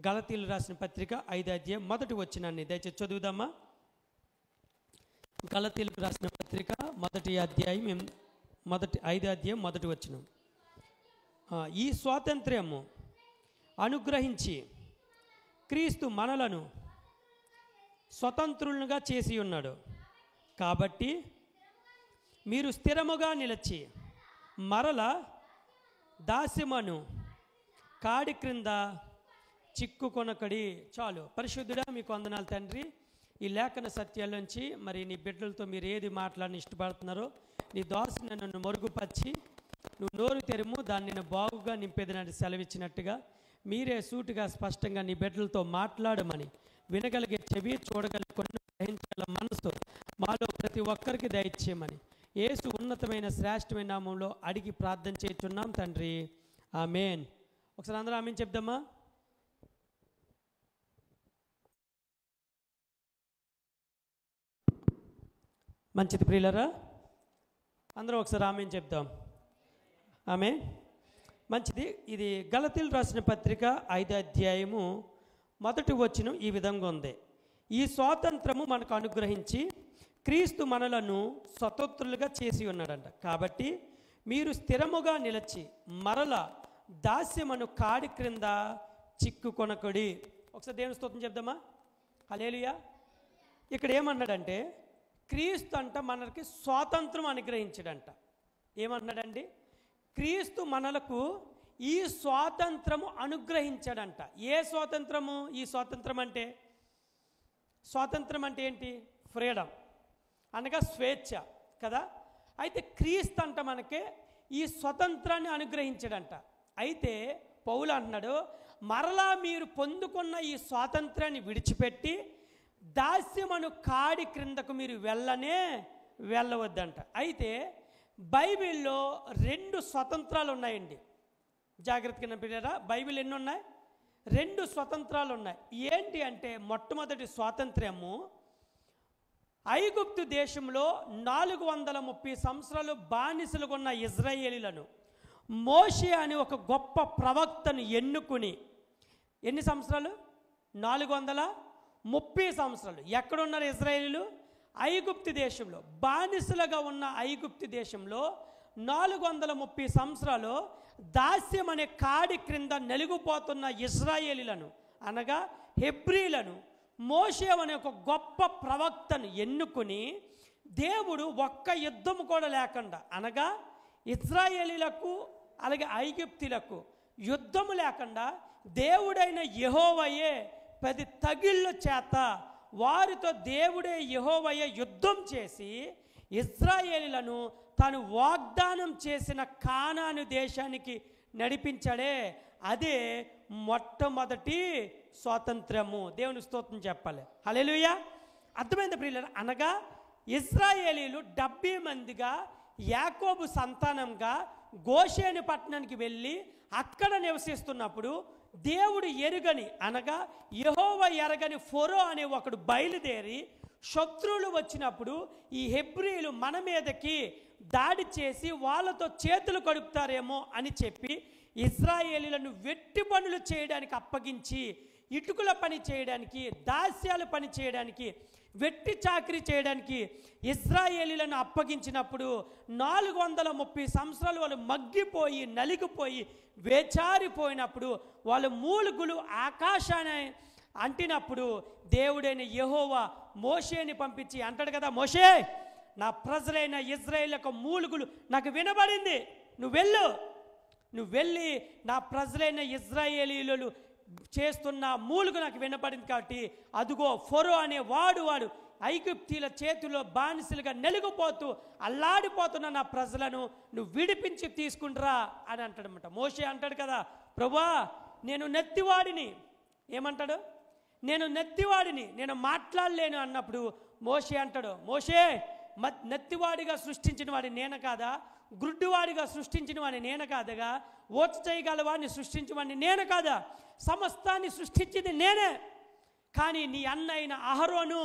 గలతీలు రాసిన పత్రిక 5వ అధ్యాయం మొదటి వచనాన్ని దయచేసి చదువుదామా. గలతీలకు రాసిన పత్రిక 5వ అధ్యాయం మొదటి వచనం. ఈ స్వాతంత్ర్యము అనుగ్రహించి క్రీస్తు మనలను స్వతంత్రులుగా చేసి ఉన్నాడు. కాబట్టి మీరు స్థిరముగా నిలిచి మరల దాస్యమును కాడి క్రింద చిక్కుకొనకడి. చాలు. పరిశుద్ధుడా, మీకు వందనాలు తండ్రి. ఈ లేఖన సత్యాల నుంచి మరి నీ బిడ్డలతో మీరు ఏది మాట్లాడిని ఇష్టపడుతున్నారో నీ దాసుని నన్ను మరుగుపరిచి నువ్వు నోరు తెరుము, దాన్ని నేను బాగుగా నింపేదనని సెలవిచ్చినట్టుగా మీరే సూటిగా స్పష్టంగా నీ బిడ్డలతో మాట్లాడమని, వినగలిగే చెవి, చూడగలిగే కొన్ని, గ్రహించగల మనసు మాలో ప్రతి ఒక్కరికి దయచేయమని యేసు ఉన్నతమైన శ్రేష్టమైన నామంలో అడిగి ప్రార్థన చేస్తున్నాం తండ్రి. ఆమేన్. ఒకసారి అందరూ ఆమేన్ చెప్దామా. మంచిది ప్రియులరా, అందరూ ఒకసారి ఆమేన్ చెప్దాం. ఆమేన్. మంచిది. ఇది గలతీలు రాసిన పత్రిక 5వ అధ్యాయము మొదటి వచనం ఈ విధంగా ఉంది. ఈ స్వాతంత్రము మనకు అనుగ్రహించి క్రీస్తు మనలను స్వతంత్రులుగా చేసి ఉన్నాడంట. కాబట్టి మీరు స్థిరముగా నిలిచి మరల దాస్యమును కాడి క్రింద చిక్కుకొనకడి. ఒకసారి దేవుని స్తోత్రం చెప్దామా. హల్లెలూయా. ఇక్కడ ఏమన్నాడంటే క్రీస్తు అంట మనకి స్వాతంత్రం అనుగ్రహించాడంట. ఏమన్నాడండి? క్రీస్తు మనలకు ఈ స్వాతంత్రము అనుగ్రహించాడంట. ఏ స్వాతంత్రము? ఈ స్వాతంత్రం అంటే, స్వాతంత్రం అంటే ఏంటి? ఫ్రీడమ్ అనగా స్వేచ్ఛ కదా. అయితే క్రీస్తు అంట మనకి ఈ స్వతంత్రాన్ని అనుగ్రహించాడంట. అయితే పౌలు అంటున్నాడు, మరలా మీరు పొందుకున్న ఈ స్వాతంత్రాన్ని విడిచిపెట్టి దాస్యమును కాడి క్రిందకు మీరు వెళ్ళవద్దంట. అయితే బైబిల్లో 2 స్వతంత్రాలు ఉన్నాయండి. జాగ్రత్తగా పిల్లరా, బైబిల్ ఎన్ని ఉన్నాయి? 2 స్వతంత్రాలు ఉన్నాయి. ఏంటి అంటే, మొట్టమొదటి స్వాతంత్ర్యము ఐగుప్తు దేశంలో 430 సంవత్సరాలు బానిసలుగా ఉన్న ఇజ్రాయేలీలను మోషే అని ఒక గొప్ప ప్రవక్తను ఎన్నుకుని, ఎన్ని సంవత్సరాలు? 430 సంవత్సరాలు. ఎక్కడున్నారు ఇజ్రాయేలీలు? ఐగుప్తు దేశంలో. బానిసలుగా ఉన్న ఐగుప్తు దేశంలో 430 సంవత్సరాలు దాస్యం అనే కాడి క్రింద నలిగిపోతున్న ఇజ్రాయేలీలను అనగా హెబ్రీలను మోషే అనే ఒక గొప్ప ప్రవక్తను ఎన్నుకుని దేవుడు ఒక్క యుద్ధము కూడా లేకుండా, అనగా ఇజ్రాయేలీలకు అలాగే ఐగుప్తులకు యుద్ధము లేకుండా దేవుడైన యెహోవాయే 10 తగిళ్ళ చేత వారితో దేవుడే యెహోవాయే యుద్ధం చేసి ఇజ్రాయేలీలను తాను వాగ్దానం చేసిన కానాను దేశానికి నడిపించాడే. అదే మొట్టమొదటి స్వాతంత్రము. దేవుని స్తోత్రం చెప్పాలి. హల్లెలూయా. అర్థమైంది ప్రియులారా. అనగా ఇజ్రాయేలీలు 70 మందిగా యాకోబు సంతానంగా గోషేను పట్టణానికి వెళ్ళి అక్కడ నివసిస్తున్నప్పుడు దేవుడు ఎరుగని, అనగా యెహోవా ఎరగని ఫరో అనే ఒకడు బయలుదేరి శత్రువులు వచ్చినప్పుడు ఈ హెబ్రీలు మన మీదకి దాడి చేసి వాళ్ళతో చేతులు కడుపుతారేమో అని చెప్పి ఇజ్రాయేలీలను వెట్టి పనులు చేయడానికి అప్పగించి, ఇటుకల పని చేయడానికి, దాస్యాల పని చేయడానికి, వెట్టి చాకరీ చేయడానికి ఇజ్రాయేలీలను అప్పగించినప్పుడు 430 సంవత్సరాలు వాళ్ళు మగ్గిపోయి నలిగిపోయి వేచారిపోయినప్పుడు వాళ్ళ మూలుగులు ఆకాశాన్ని అంటినప్పుడు దేవుడైన యెహోవా మోషేని పంపించి అంటాడు కదా, మోషే, నా ప్రజలైన ఇజ్రాయేల్ యొక్క మూలుగులు నాకు వినబడింది, నువ్వు వెళ్ళి నా ప్రజలైన ఇజ్రాయేలీలు చేస్తున్న మూలుగు నాకు వినపడింది. కాబట్టి అదుగో ఫరో అనే వాడు ఐగుప్తీల చేతిలో బానిసలుగా నలిగిపోతూ అల్లాడిపోతున్న నా ప్రజలను నువ్వు విడిపించి తీసుకుంటురా అని అంటాడనమాట. మోషే అంటాడు కదా, ప్రభువా నేను నెత్తివాడిని. ఏమంటాడు? నేను నెత్తివాడిని, నేను మాట్లాడలేను అన్నప్పుడు మోషే అంటాడు, మోషే నెత్తివాడిగా సృష్టించిన వాడిని నేను కాదా? గుడ్డివాడిగా సృష్టించిన వాడిని నేను కాదుగా? ఓచ చేయగల వాడిని సృష్టించిన వాడిని నేను కాదా? సమస్తాన్ని సృష్టించింది నేనే. కానీ నీ అన్న అయిన అహరోను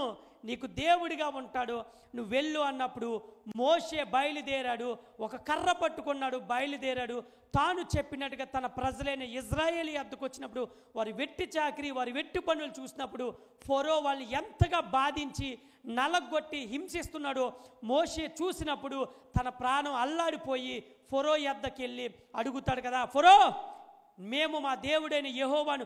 నీకు దేవుడిగా ఉంటాడు, నువ్వు వెళ్ళు అన్నప్పుడు మోషే బయలుదేరాడు, ఒక కర్ర పట్టుకున్నాడు, బయలుదేరాడు. తాను చెప్పినట్టుగా తన ప్రజలైన ఇజ్రాయేలీ వద్దకు వచ్చినప్పుడు వారి వెట్టి చాకిరి, వారి వెట్టి పనులు చూసినప్పుడు ఫరో వాళ్ళని ఎంతగా బాధించి నలగొట్టి హింసిస్తున్నాడో మోషే చూసినప్పుడు తన ప్రాణం అల్లాడిపోయి ఫరో వద్దకు వెళ్ళి అడుగుతాడు కదా, ఫరో, మేము మా దేవుడైన యెహోవాను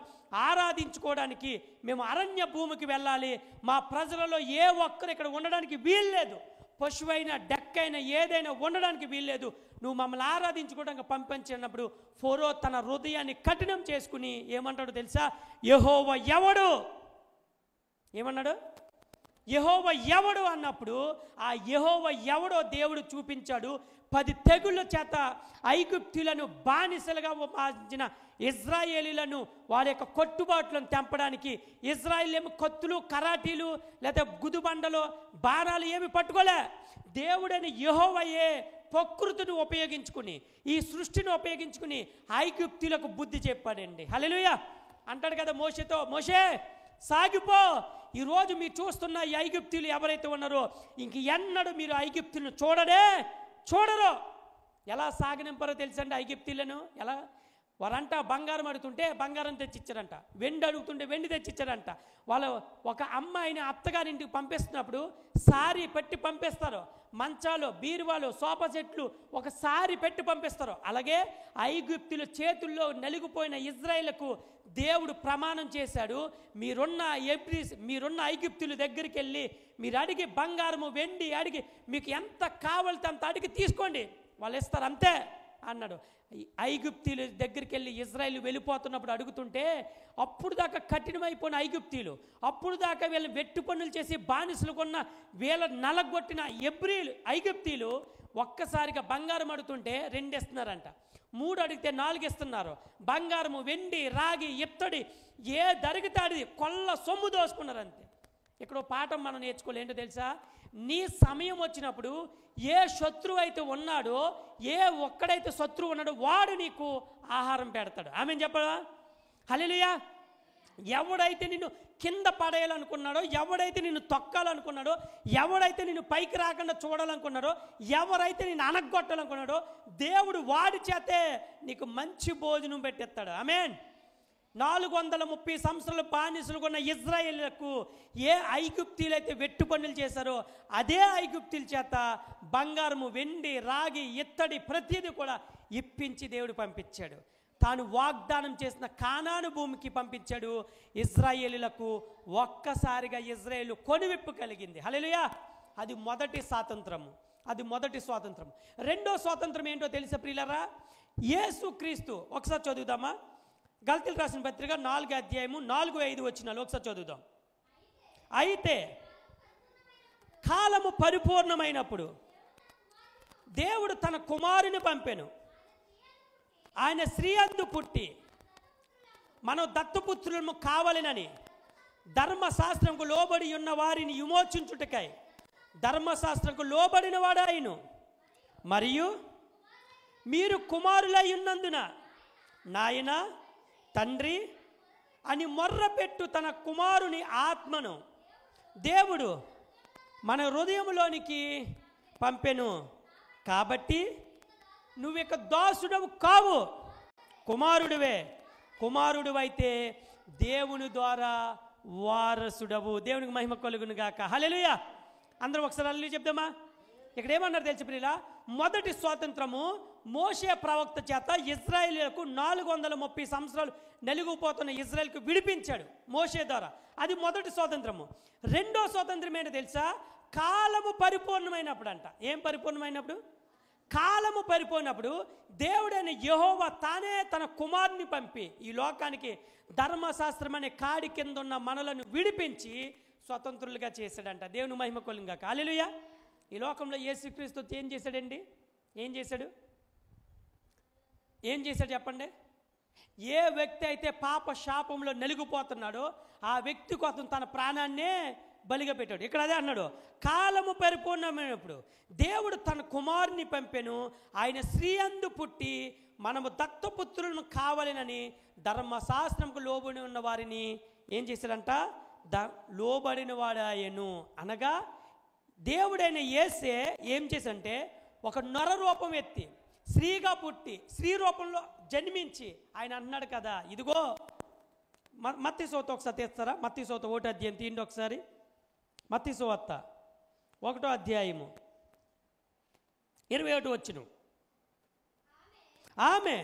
ఆరాధించుకోవడానికి మేము అరణ్య భూమికి వెళ్ళాలి, మా ప్రజలలో ఏ ఒక్కరు ఇక్కడ ఉండడానికి వీల్లేదు, పశువైనా డెక్కైనా ఏదైనా ఉండడానికి వీల్లేదు, నువ్వు మమ్మల్ని ఆరాధించుకోవడానికి పంపించినప్పుడు ఫరో తన హృదయాన్ని కఠినం చేసుకుని ఏమంటాడో తెలుసా? యెహోవా ఎవడు, ఏమన్నాడు? యెహోవా ఎవడు అన్నప్పుడు ఆ యెహోవా ఎవడో దేవుడు చూపించాడు. 10 తెగుళ్ళ చేత ఐగుప్తులను బానిసలుగా మార్చిన ఇజ్రాయేలీలను వారి యొక్క కొట్టుబాట్లను తెంపడానికి ఇజ్రాయేల్ ఏమి కత్తులు, కరాటీలు లేదా గుదుబండలు, బాణాలు ఏమి పట్టుకోలే. దేవుడైన యెహోవాయే ప్రకృతిని ఉపయోగించుకుని, ఈ సృష్టిని ఉపయోగించుకుని ఐగుప్తులకు బుద్ధి చెప్పాడండి. హల్లెలూయా. అంటాడు కదా మోషేతో, మోషే సాగిపో, ఈరోజు మీరు చూస్తున్న ఈ ఐగుప్తులు ఎవరైతే ఉన్నారో ఇంక ఎన్నడూ మీరు ఐగుప్తులను చూడరు. ఎలా సాగనింపారో తెలుసండి ఐగుప్తులను? ఎలా? వారంట బంగారం అడుగుతుంటే బంగారం తెచ్చిచ్చారంట, వెండి అడుగుతుంటే వెండి తెచ్చిచ్చారంట. వాళ్ళు ఒక అమ్మాయిని అత్తగారింటికి పంపిస్తున్నప్పుడు సారీ పెట్టి పంపిస్తారు, మంచాలు, బీరువాలు, సోఫా సెట్లు ఒక సారీ పెట్టి పంపిస్తారు. అలాగే ఐగుప్తుల చేతుల్లో నలిగిపోయిన ఇజ్రాయేలుకు దేవుడు ప్రమాణం చేశాడు, మీరున్న ఐగుప్తుల దగ్గరికి వెళ్ళి మీరు అడిగి బంగారము, వెండి అడిగి మీకు ఎంత కావాలితే అంత అడిగి తీసుకోండి, వాళ్ళు ఇస్తారు అంతే అన్నాడు. ఐగుప్తీయుల దగ్గరికి వెళ్ళి ఇజ్రాయేల్ వెళ్ళిపోతున్నప్పుడు అడుగుతుంటే అప్పుడు దాకా కఠినమైపోయిన ఐగుప్తీయులు, అప్పుడు దాకా వీళ్ళని వెట్టు పనులు చేసి బానిసలు కొన్న వీళ్ళ నలగొట్టిన ఐగుప్తీయులు ఒక్కసారిగా బంగారం అడుగుతుంటే 2 ఇస్తున్నారంట, 3 అడిగితే 4 ఇస్తున్నారు. బంగారము, వెండి, రాగి, ఇత్తడి ఏ దరిగితాడి కొల్ల సొమ్ము దోసుకున్నారు అంతే. ఇక్కడ పాఠం మనం నేర్చుకోవాలి, ఏంటో తెలుసా? నీ సమయం వచ్చినప్పుడు ఏ శత్రువు అయితే ఉన్నాడో, ఏ ఒక్కడైతే శత్రువు ఉన్నాడో వాడు నీకు ఆహారం పెడతాడు. ఆమేన్ చెప్పరా? హల్లెలూయా. ఎవడైతే నిన్ను కింద పడేయాలనుకున్నాడో, ఎవడైతే నిన్ను తొక్కాలనుకున్నాడో, ఎవడైతే నిన్ను పైకి రాకుండా చూడాలనుకున్నాడో, ఎవరైతే నిన్ను అనగొట్టాలనుకున్నాడో దేవుడు వాడి చేతే నీకు మంచి భోజనం పెట్టేస్తాడు. ఆమేన్. 430 సంవత్సరాలు బానిసలు కొన్న ఇజ్రాయేలులకు ఏ ఐగుప్తీయులైతే వెట్టు పనులు చేశారో అదే ఐగుప్తీయుల చేత బంగారము, వెండి, రాగి, ఇత్తడి ప్రతిదీ కూడా ఇప్పించి దేవుడు పంపించాడు. తాను వాగ్దానం చేసిన కానాను భూమికి పంపించాడు. ఇజ్రాయేలులకు ఒక్కసారిగా ఇజ్రాయేలు కొనువిప్పు కలిగింది. హల్లెలూయా. అది మొదటి స్వాతంత్రము. రెండో స్వాతంత్రం ఏంటో తెలుసా ప్రియులారా? యేసుక్రీస్తు. ఒకసారి చదువుదామా? గలతీయులకు రాసిన పత్రిక 4వ అధ్యాయము 4-5 వచనాలు ఒకసారి చదువుదాం. అయితే కాలము పరిపూర్ణమైనప్పుడు దేవుడు తన కుమారుని పంపెను. ఆయన స్త్రీ యందు పుట్టి మనం దత్తపుత్రులము కావాలనని ధర్మశాస్త్రంకు లోబడి ఉన్న వారిని విమోచించుటకై ధర్మశాస్త్రంకు లోబడిన వాడాయను. మరియు మీరు కుమారులై ఉన్నందున నాయన, తండ్రి అని మొర్రపెట్టు తన కుమారుని ఆత్మను దేవుడు మన హృదయంలోనికి పంపెను. కాబట్టి నువ్విక దాసుడవు కావు, కుమారుడివే. కుమారుడివైతే దేవుని ద్వారా వారసుడవు. దేవునికి మహిమ కలుగును గాక. హల్లెలూయా. అందరం ఒకసారి హల్లెలూయా చెప్దామా? ఇక్కడ ఏమన్నారు తెలుసు ప్రియులా? మొదటి స్వాతంత్రము మోషే ప్రవక్త చేత ఇజ్రాయేలులకు 430 సంవత్సరాలు నలిగిపోతున్న ఇజ్రాయేల్కు విడిపించాడు మోషే ద్వారా. అది మొదటి స్వాతంత్రము. రెండో స్వాతంత్రం ఏంటో తెలుసా? కాలము పరిపూర్ణమైనప్పుడు అంట. ఏం పరిపూర్ణమైనప్పుడు? కాలము పరిపోయినప్పుడు దేవుడైన యెహోవా తానే తన కుమారుని పంపి ఈ లోకానికి ధర్మశాస్త్రం అనే కాడి కింద ఉన్న మనలను విడిపించి స్వతంత్రులుగా చేశాడంట. దేవుని మహిమ కలుగును గాక. హల్లెలూయా. ఈ లోకంలో యేసుక్రీస్తు ఏం చేశాడండి? ఏం చేశాడు చెప్పండి? ఏ వ్యక్తి అయితే పాప శాపంలో నలిగిపోతున్నాడో ఆ వ్యక్తి కోసం తన ప్రాణాన్నే బలిగా పెట్టాడు. ఇక్కడ అదే అన్నాడు, కాలము పరిపూర్ణమైనప్పుడు దేవుడు తన కుమారుని పంపెను. ఆయన స్త్రీ యందు పుట్టి మనము దత్తపుత్రులను కావాలనని ధర్మశాస్త్రంకు లోబడి ఉన్న వారిని ఏం చేశాడంట? లోబడిన వాడాయను. అనగా దేవుడైన యేసే ఏం చేసంటే ఒక నర రూపం ఎత్తి స్త్రీగా పుట్టి స్త్రీ రూపంలో జన్మించి ఆయన అన్నాడు కదా, ఇదిగో మత్తయి సువార్త ఒకసారి తెస్తారా? మత్తయి సువార్త 1వ అధ్యాయం తీయండి ఒకసారి. మత్తయి సువార్త 1వ అధ్యాయము 21 వచనం. ఆమె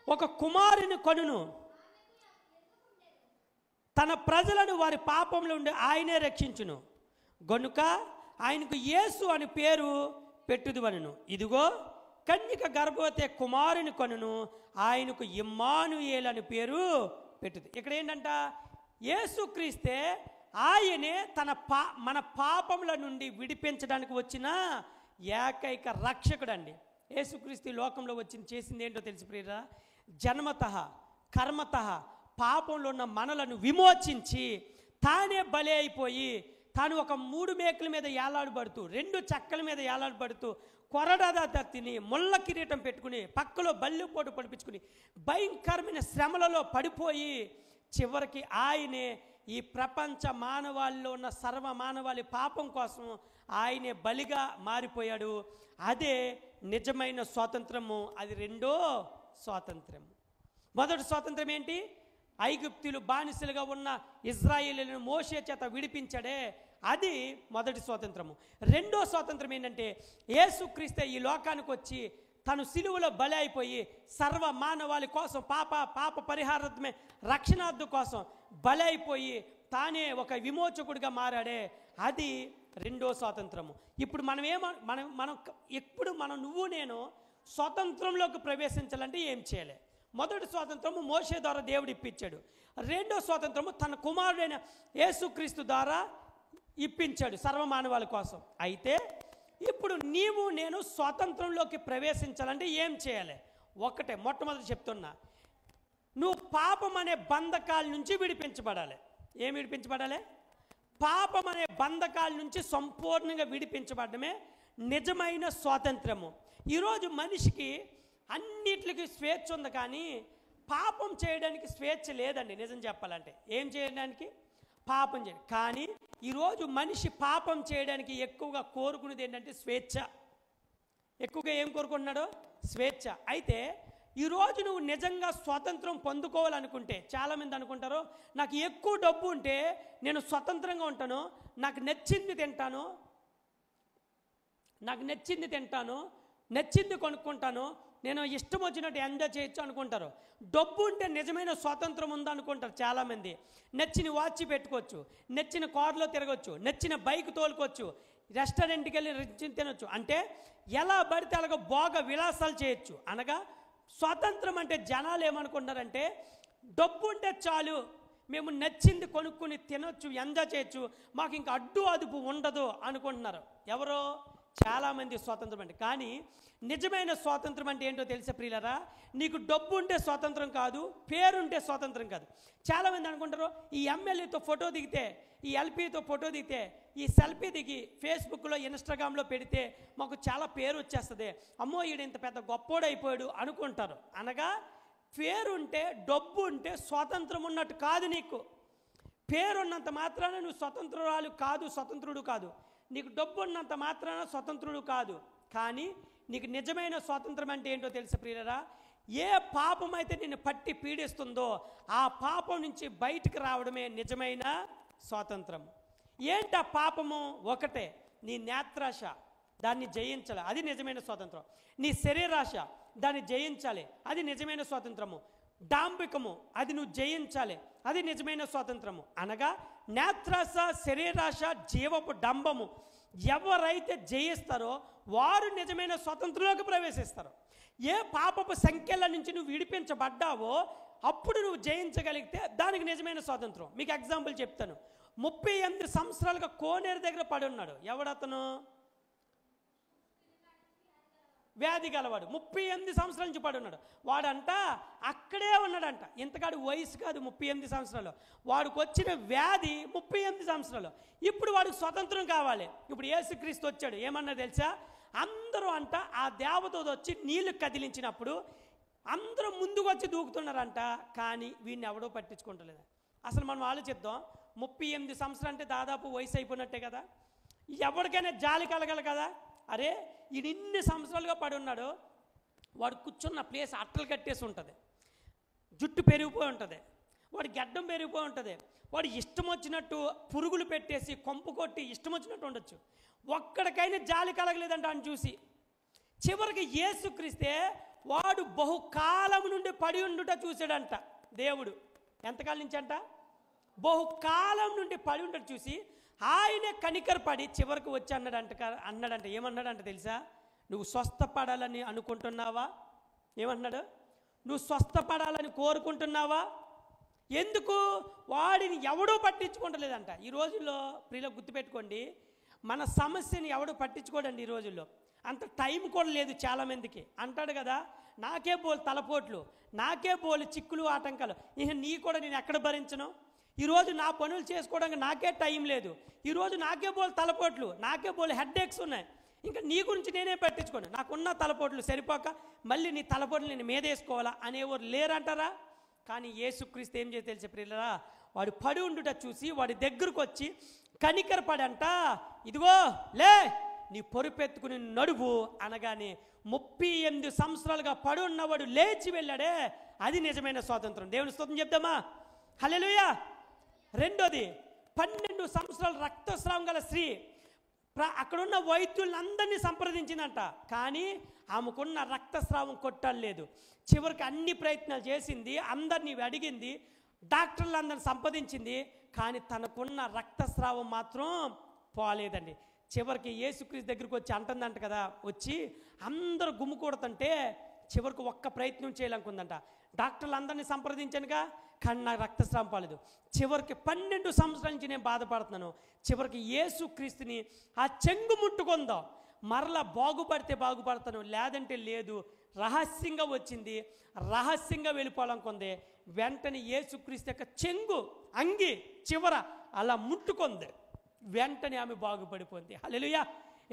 ఒక కుమారుని కనును, తన ప్రజలను వారి పాపంలో ఉండి ఆయనే రక్షించును, గనుక ఆయనకు యేసు అని పేరు పెట్టుదువనెను. ఇదిగో కన్యక గర్భవతి కుమారుని కనును, ఆయనకు ఇమ్మానుయేలు అని పేరు పెట్టుది. ఇక్కడ ఏంటంట, యేసుక్రీస్తే ఆయనే మన పాపముల నుండి విడిపించడానికి వచ్చిన ఏకైక రక్షకుడు అండి. యేసుక్రీస్తు లోకంలో చేసింది ఏంటో తెలిసి ప్రియరా, జన్మతః కర్మతః పాపంలో ఉన్న మనలను విమోచించి తానే బలి అయిపోయి, తాను ఒక 3 మేకల మీద ఏలాడబడుతూ 2 చెక్కల మీద ఏలాడబడుతూ కొరడాద తిని ముళ్ళ కిరీటం పెట్టుకుని పక్కలో బల్లిపోటు పడిపించుకుని భయంకరమైన శ్రమలలో పడిపోయి చివరికి ఆయనే ఈ ప్రపంచ మానవాళిలో ఉన్న సర్వ మానవాళి పాపం కోసం ఆయనే బలిగా మారిపోయాడు. అదే నిజమైన స్వాతంత్రము. అది రెండో స్వాతంత్రము. మొదటి స్వాతంత్రం ఏంటి? ఐగుప్తులు బానిసలుగా ఉన్న ఇజ్రాయేలీలను మోషే చేత విడిపించాడే, అది మొదటి స్వాతంత్రము. రెండో స్వాతంత్రం ఏంటంటే యేసుక్రీస్తే ఈ లోకానికి వచ్చి తను సిలువలో బలి అయిపోయి సర్వ మానవాళి కోసం పాప పరిహారార్థమే రక్షణార్థం కోసం బలి అయిపోయి తానే ఒక విమోచకుడిగా మారాడే, అది రెండో స్వాతంత్రము. ఇప్పుడు నువ్వు నేను స్వాతంత్రంలోకి ప్రవేశించాలంటే ఏం చేయాలి? మొదటి స్వాతంత్రము మోషే ద్వారా దేవుడు ఇప్పించాడు. రెండో స్వాతంత్రము తన కుమారుడైన యేసుక్రీస్తు ద్వారా ఇప్పించాడు సర్వమానవాళి కోసం. అయితే ఇప్పుడు నీవు నేను స్వాతంత్రంలోకి ప్రవేశించాలంటే ఏం చేయాలి? ఒకటే, మొట్టమొదటి చెప్తున్నా, నువ్వు పాపం అనే బంధకాల నుంచి విడిపించబడాలి. ఏం విడిపించబడాలి? పాపం అనే బంధకాల నుంచి సంపూర్ణంగా విడిపించబడమే నిజమైన స్వాతంత్రము. ఈరోజు మనిషికి అన్నిటికి స్వేచ్ఛ ఉంది, కానీ పాపం చేయడానికి స్వేచ్ఛ లేదండి. నిజం చెప్పాలంటే ఏం చేయడానికి? పాపం చేయడం. కానీ ఈరోజు మనిషి పాపం చేయడానికి ఎక్కువగా కోరుకునేది ఏంటంటే స్వేచ్ఛ. ఎక్కువగా ఏం కోరుకుంటున్నాడో? స్వేచ్ఛ. అయితే ఈరోజు నువ్వు నిజంగా స్వాతంత్రం పొందుకోవాలనుకుంటే, చాలామంది అనుకుంటారు నాకు ఎక్కువ డబ్బు ఉంటే నేను స్వతంత్రంగా ఉంటాను, నాకు నచ్చింది తింటాను, నచ్చింది కొనుక్కుంటాను, నేను ఇష్టం వచ్చినట్టు ఎంజాయ్ చేయొచ్చు అనుకుంటారు. డబ్బు ఉంటే నిజమైన స్వాతంత్రం ఉందనుకుంటారు చాలామంది. నచ్చిన వాచ్ పెట్టుకోవచ్చు, నచ్చిన కారులో తిరగచ్చు, నచ్చిన బైక్ తోలుకోవచ్చు, రెస్టారెంట్కి వెళ్ళి రుచి తినొచ్చు, అంటే ఎలా పడితే అలాగ భోగ విలాసాలు చేయొచ్చు. అనగా స్వాతంత్రం అంటే జనాలు ఏమనుకుంటారంటే డబ్బు ఉంటే చాలు, మేము నచ్చింది కొనుక్కుని తినొచ్చు, ఎంజాయ్ చేయొచ్చు, మాకు ఇంకా అడ్డు అదుపు ఉండదు అనుకుంటున్నారు. ఎవరో చాలామంది స్వాతంత్రం అంటే. కానీ నిజమైన స్వాతంత్రం అంటే ఏంటో తెలిసే ప్రియులరా, నీకు డబ్బు ఉంటే స్వాతంత్రం కాదు, పేరుంటే స్వాతంత్రం కాదు. చాలామంది అనుకుంటారు ఈ ఎమ్మెల్యేతో ఫోటో దిగితే, ఈ ఎల్పీతో ఫోటో దిగితే, ఈ సెల్ఫీ దిగి ఫేస్బుక్లో ఇన్స్టాగ్రామ్లో పెడితే మాకు చాలా పేరు వచ్చేస్తుంది, అమ్మో ఈడు ఇంత పెద్ద గొప్పోడైపోయాడు అనుకుంటారు. అనగా పేరుంటే డబ్బు ఉంటే స్వాతంత్రం ఉన్నట్టు కాదు. నీకు పేరున్నంత మాత్రాన నువ్వు స్వతంత్రుడు కాదు. నీకు డబ్బు ఉన్నంత మాత్రాన స్వతంత్రుడు కాదు. కానీ నీకు నిజమైన స్వాతంత్రం అంటే ఏంటో తెలుసా ప్రియులరా, ఏ పాపం అయితే నిన్ను పట్టి పీడిస్తుందో ఆ పాపం నుంచి బయటికి రావడమే నిజమైన స్వాతంత్రం. ఏంటి ఆ పాపము? ఒకటే, నీ నేత్రాశ, దాన్ని జయించాలి, అది నిజమైన స్వాతంత్రం. నీ శరీరాశ, దాన్ని జయించాలి, అది నిజమైన స్వాతంత్రము. డాంబికము, అది నువ్వు జయించాలి, అది నిజమైన స్వాతంత్రము. అనగా నేత్రాశ, శరీరాశ, జీవపు డంబము ఎవరైతే జయిస్తారో వారు నిజమైన స్వాతంత్రంలోకి ప్రవేశిస్తారు. ఏ పాపపు సంఖ్యల నుంచి నువ్వు విడిపించబడ్డావో అప్పుడు నువ్వు జయించగలిగితే దానికి నిజమైన స్వాతంత్రం. మీకు ఎగ్జాంపుల్ చెప్తాను. 38 సంవత్సరాలుగా కోనేరు దగ్గర పడి ఉన్నాడు. ఎవడతను? వ్యాధి గలవాడు. 38 సంవత్సరాల నుంచి పడి ఉన్నాడు. వాడంట అక్కడే ఉన్నాడంట. ఇంతకాడు వయసు కాదు 38 సంవత్సరాలు. వాడికి వచ్చిన వ్యాధి 38 సంవత్సరాలు. ఇప్పుడు వాడికి స్వతంత్రం కావాలి. ఇప్పుడు యేసుక్రీస్తు వచ్చాడు. ఏమన్నా తెలుసా? అందరూ అంట ఆ దేవదూత వచ్చి నీళ్లు కదిలించినప్పుడు అందరూ ముందుకు వచ్చి దూకుతున్నారంట, కానీ వీడిని ఎవడో పట్టించుకుంటలేదు. అసలు మనం ఆలోచిద్దాం, 38 సంవత్సరాలు అంటే దాదాపు వయసు అయిపోయినట్టే కదా. ఎవరికైనా జాలి కలగల కదా. అరే ఈయన ఇన్ని సంవత్సరాలుగా పడి ఉన్నాడు, వాడు కూర్చున్న ప్లేస్ అట్టలు కట్టేసి ఉంటుంది, జుట్టు పెరిగిపోయి ఉంటుంది, వాడి గడ్డం పెరిగిపోయి ఉంటుంది, వాడు ఇష్టం వచ్చినట్టు పురుగులు పెట్టేసి కొంపు కొట్టి ఇష్టం వచ్చినట్టు ఉండొచ్చు. ఒక్కడికైనా జాలి కలగలేదంట అని చూసి. చివరికి యేసుక్రీస్తే వాడు బహుకాలం నుండి పడి ఉండుట చూశాడంట దేవుడు. ఎంతకాలం నుంచి అంట? బహుకాలం నుండి పడి ఉండట చూసి ఆయనే కనికరపడి చివరికి వచ్చి అన్నాడంట. ఏమన్నాడంట తెలుసా? నువ్వు స్వస్థపడాలని అనుకుంటున్నావా? ఏమన్నాడు? నువ్వు స్వస్థపడాలని కోరుకుంటున్నావా? ఎందుకు? వాడిని ఎవడూ పట్టించుకుంటలేదంట. ఈ రోజుల్లో ప్రియులకు గుర్తుపెట్టుకోండి, మన సమస్యని ఎవడూ పట్టించుకోడండి. ఈ రోజుల్లో అంత టైం కూడా లేదు చాలామందికి. అంటాడు కదా, నాకే బోలు తలపోట్లు, నాకే బోలు చిక్కులు ఆటంకాలు, ఇక నీ కూడా నేను ఎక్కడ భరించను, ఈరోజు నా పనులు చేసుకోవడానికి నాకే టైం లేదు, ఈరోజు నాకే బోలు తలపోట్లు, నాకే బోలు హెడ్ఏక్స్ ఉన్నాయి, ఇంకా నీ గురించి నేనే పట్టించుకోను, నాకున్న తలపోట్లు సరిపోక మళ్ళీ నీ తలపోట్లు నేను మీదేసుకోవాలా అనేవారు లేరంటారా? కానీ యేసుక్రీస్తు ఏం చేసి తెలిసే ప్రియులరా, వాడు పడి ఉండుట చూసి వాడి దగ్గరకు వచ్చి కనికరపడంట, ఇదిగో లే నీ పొరుపెత్తుకుని నడువు అనగానే 38 సంవత్సరాలుగా పడి ఉన్నవాడు లేచి వెళ్ళాడే, అది నిజమైన స్వాతంత్రం. దేవుని స్తోత్రం చెప్దామా? హల్లెలూయా. రెండోది, 12 సంవత్సరాలు రక్తస్రావం గల స్త్రీ అక్కడున్న వైద్యులందరినీ సంప్రదించిందంట, కానీ ఆమెకున్న రక్తస్రావం కొట్టలేదు. చివరికి అన్ని ప్రయత్నాలు చేసింది, అందరినీ అడిగింది, డాక్టర్లందరిని సంప్రదించింది, కానీ తనకున్న రక్తస్రావం మాత్రం పోలేదండి. చివరికి యేసుక్రీస్తు దగ్గరికి వచ్చి అంటుందంట కదా, వచ్చి అందరూ గుమ్ముకూడతంటే చివరికి ఒక్క ప్రయత్నం చేయాలనుకుందంట. డాక్టర్లు అందరినీ సంప్రదించానుగా, కానీ నాకు రక్తస్రావం పోలేదు. చివరికి 12 సంవత్సరాల నుంచి నేను బాధపడుతున్నాను. చివరికి యేసుక్రీస్తుని ఆ చెంగు ముట్టుకుందాం, మరలా బాగుపడితే బాగుపడతాను, లేదంటే లేదు. రహస్యంగా వచ్చింది, రహస్యంగా వెళ్ళిపోవాలనుకుంది. వెంటనే యేసుక్రీస్తు యొక్క చెంగు అంగి చివర అలా ముట్టుకుంది, వెంటనే ఆమె బాగుపడిపోయింది. హల్లెలూయా.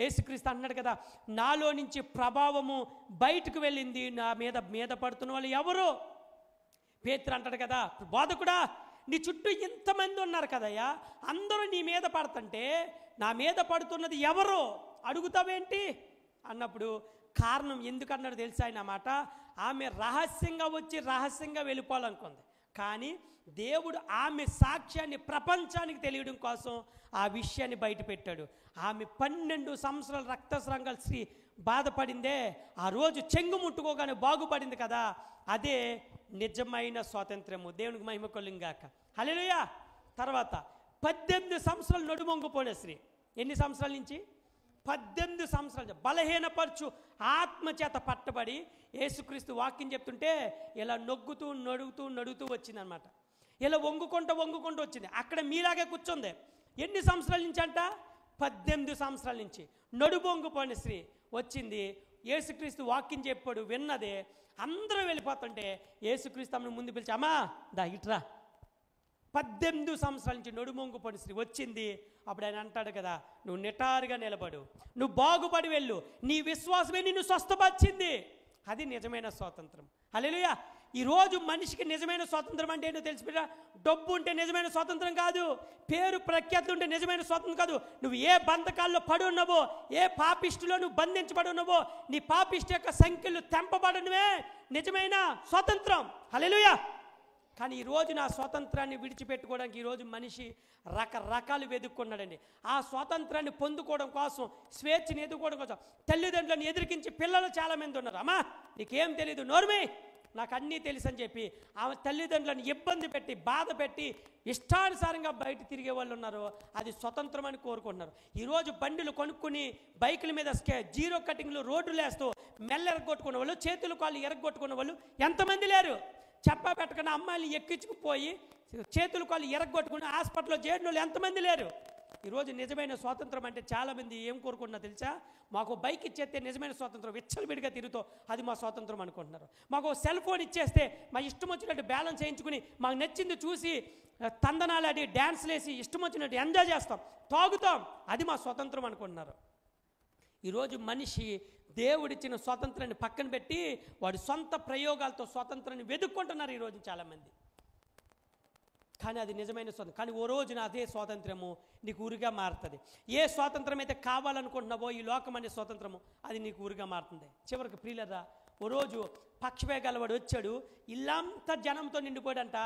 యేసుక్రీస్తు అన్నాడు కదా, నాలో నుంచి ప్రభావము బయటకు వెళ్ళింది, నా మీద పడుతున్న వాళ్ళు ఎవరు? పేతురు అంటాడు కదా, బోధకుడా నీ చుట్టూ ఇంతమంది ఉన్నారు కదయ్యా, అందరూ నీ మీద పడుతుంటే నా మీద పడుతున్నది ఎవరు అడుగుతావేంటి అన్నప్పుడు కారణం ఎందుకు అన్నాడు తెలుసా ఆయన మాట? ఆమె రహస్యంగా వచ్చి రహస్యంగా వెళ్ళిపోవాలనుకుంది, కానీ దేవుడు ఆమె సాక్ష్యాన్ని ప్రపంచానికి తెలియడం కోసం ఆ విషయాన్ని బయట పెట్టాడు. ఆమె 12 సంవత్సరాల రక్తస్రావం స్త్రీ బాధపడిందే, ఆ రోజు చెంగు ముట్టుకోగానే బాగుపడింది కదా, అదే నిజమైన స్వాతంత్రము. దేవునికి మహిమ కలుగుగాక. హల్లెలూయా. తర్వాత 18 సంవత్సరాలు నడుమొంగిపోయిన స్త్రీ. ఎన్ని సంవత్సరాల నుంచి? 18 సంవత్సరాలు బలహీనపరచు ఆత్మచేత పట్టబడి యేసుక్రీస్తు వాక్యం చెప్తుంటే ఇలా నడుగుతూ వచ్చిందనమాట. ఇలా వంగుకుంటూ వచ్చింది. అక్కడ మీలాగే కూర్చుంది. ఎన్ని సంవత్సరాల నుంచి అంట? 18 సంవత్సరాల నుంచి నడుమొంగిపోయిన స్త్రీ వచ్చింది. యేసుక్రీస్తు వాక్యం చెప్పాడు, విన్నదే. అందరూ వెళ్ళిపోతుంటే యేసుక్రీస్తు ఆమెను ముందు పిలిచి, అమ్మా దా ఇట్రా. 18 సంవత్సరాల నుంచి నడుమొంగిపోయిన స్త్రీ వచ్చింది. అప్పుడు ఆయన అంటాడు కదా, నువ్వు నిటారుగా నిలబడు, నువ్వు బాగుపడి వెళ్ళు, నీ విశ్వాసమే నిన్ను స్వస్థపరిచింది. అది నిజమైన స్వాతంత్రం. హల్లెలూయా. ఈరోజు మనిషికి నిజమైన స్వాతంత్రం అంటే ఏంటో తెలిసిపోయా? డబ్బు ఉంటే నిజమైన స్వాతంత్రం కాదు, పేరు ప్రఖ్యాతులు ఉంటే నిజమైన స్వాతంత్రం కాదు. నువ్వు ఏ బంధకాల్లో పడి ఉన్నావో, ఏ పాపిష్టిలో నువ్వు బంధించబడి ఉన్నావో, నీ పాపిష్టి యొక్క సంఖ్యలు తెంపబడనవే నిజమైన స్వాతంత్రం. హల్లెలూయా. కానీ ఈరోజు నా స్వాతంత్రాన్ని విడిచిపెట్టుకోవడానికి ఈరోజు మనిషి రకరకాలు వెతుక్కున్నాడండి. ఆ స్వాతంత్రాన్ని పొందుకోవడం కోసం, స్వేచ్ఛని ఎదుర్కోవడం కోసం తల్లిదండ్రులను ఎదిరికించి పిల్లలు చాలామంది ఉన్నారు. అమ్మా నీకేం తెలీదు, నోర్మే నాకు అన్నీ తెలుసు అని చెప్పి ఆమె తల్లిదండ్రులను ఇబ్బంది పెట్టి బాధ పెట్టి ఇష్టానుసారంగా బయట తిరిగే వాళ్ళు ఉన్నారు. అది స్వతంత్రం అని కోరుకుంటున్నారు. ఈరోజు బండిలు కొనుక్కుని బైకుల మీద జీరో కటింగ్లు రోడ్లు వేస్తూ మెల్ల ఎరగొట్టుకున్న వాళ్ళు, చేతులు కాళ్ళు ఎరగొట్టుకున్న వాళ్ళు ఎంతమంది లేరు? చెప్పా పెట్టకుండా అమ్మాయిలు ఎక్కించుకుపోయి చేతులు కాళ్ళు ఎరగొట్టుకుని హాస్పిటల్లో చేరిన వాళ్ళు ఎంతమంది లేరు? ఈరోజు నిజమైన స్వాతంత్రం అంటే చాలామంది ఏం కోరుకుంటున్నా తెలుసా? మాకు బైక్ ఇచ్చేస్తే నిజమైన స్వాతంత్రం, విచ్చలవిడిగా తిరుగుతూ అది మా స్వాతంత్రం అనుకుంటున్నారు. మాకు సెల్ ఫోన్ ఇచ్చేస్తే మా ఇష్టం వచ్చినట్టు బ్యాలెన్స్ చేయించుకుని మాకు నచ్చింది చూసి తందనాలాడి డ్యాన్స్లు వేసి ఇష్టం వచ్చినట్టు ఎంజాయ్ చేస్తాం, తాగుతాం, అది మా స్వాతంత్రం అనుకుంటున్నారు. ఈరోజు మనిషి దేవుడిచ్చిన స్వాతంత్రాన్ని పక్కన పెట్టి వాడి సొంత ప్రయోగాలతో స్వాతంత్రాన్ని వెతుక్కుంటున్నారు ఈరోజు చాలామంది. కానీ అది నిజమైన స్వాతంత్రం. కానీ ఓ రోజున అదే స్వాతంత్రము నీకు ఊరిగా మారుతుంది. ఏ స్వాతంత్రం అయితే కావాలనుకుంటున్నావో ఈ లోకం అనే స్వాతంత్రము అది నీకు ఊరిగా మారుతుంది. చివరికి ప్రియులరా, ఓ రోజు పక్షమే గలవాడు వచ్చాడు, ఇల్లంతా జనంతో నిండిపోయాడంట.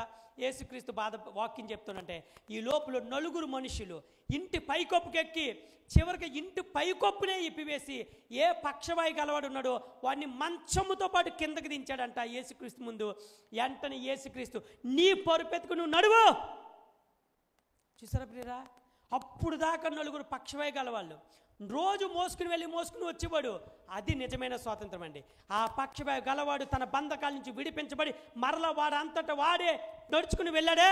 యేసుక్రీస్తు వాక్యం చెప్తానంటే ఈ లోపల నలుగురు మనుషులు ఇంటి పైకొప్పుకెక్కి చివరికి ఇంటి పైకొప్పునే ఇప్పివేసి ఏ పక్షవాయి గలవాడు ఉన్నాడో వాడిని మంచముతో పాటు కిందకి దించాడంట యేసుక్రీస్తు ముందు. వెంటనే యేసుక్రీస్తు నీ పరుపెత్తుకు నువ్వు నడువు. చూసారా ప్రియరా, అప్పుడు దాకా నలుగురు పక్షవాయి గలవాళ్ళు రోజు మోసుకుని వెళ్ళి మోసుకుని వచ్చేవాడు. అది నిజమైన స్వాతంత్రం అండి. ఆ పక్షవాయు గలవాడు తన బంధకాల నుంచి విడిపించబడి మరలా వాడు అంతటా వాడే నడుచుకుని వెళ్ళాడే,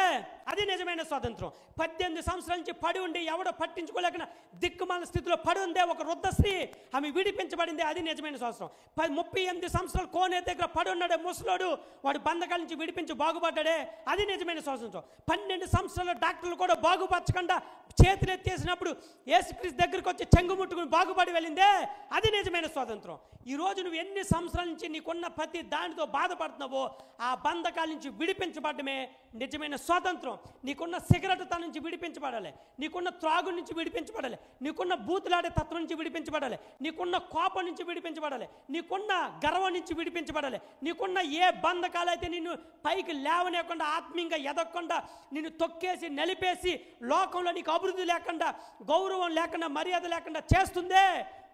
అది నిజమైన స్వాతంత్రం. 18 సంవత్సరాల నుంచి పడి ఉండి ఎవడో పట్టించుకోలేక దిక్కుమాల స్థితిలో పడి ఉందే ఒక వృద్ధ స్త్రీ, ఆమె విడిపించబడింది, అది నిజమైన స్వాతంత్రం. 38 సంవత్సరాలు కోనే దగ్గర పడి ఉన్నాడే ముసలోడు, వాడు బంధకాల నుంచి విడిపించి బాగుపడ్డాడే, అది నిజమైన స్వాతంత్రం. 12 సంవత్సరాల డాక్టర్లు కూడా బాగుపరచకుండా చేతులు ఎత్తేసినప్పుడు యేసుక్రీస్తు దగ్గరికి వచ్చి చెంగు ముట్టుకుని బాగుపడి వెళ్ళిందే, అది నిజమైన స్వాతంత్రం. ఈరోజు నువ్వు ఎన్ని సంవత్సరాల నుంచి నీకున్న ప్రతి దానితో బాధపడుతున్నావో ఆ బంధకాల నుంచి విడిపించబడమే నిజమైన స్వాతంత్రం. నీకున్న సిగరెట్ తన నుంచి విడిపించబడాలి, నీకున్న త్రాగు నుంచి విడిపించబడాలి, నీకున్న బూతులాడే తత్వం నుంచి విడిపించబడాలి, నీకున్న కోపం నుంచి విడిపించబడాలి, నీకున్న గర్వం నుంచి విడిపించబడాలి, నీకున్న ఏ బంధకాలు అయితే నిన్ను పైకి లేవనేకుండా ఆత్మీయంగా ఎదగకుండా నిన్ను తొక్కేసి నలిపేసి లోకంలో నీకు అభివృద్ధి లేకుండా గౌరవం లేకుండా మర్యాద లేకుండా చేస్తుందే,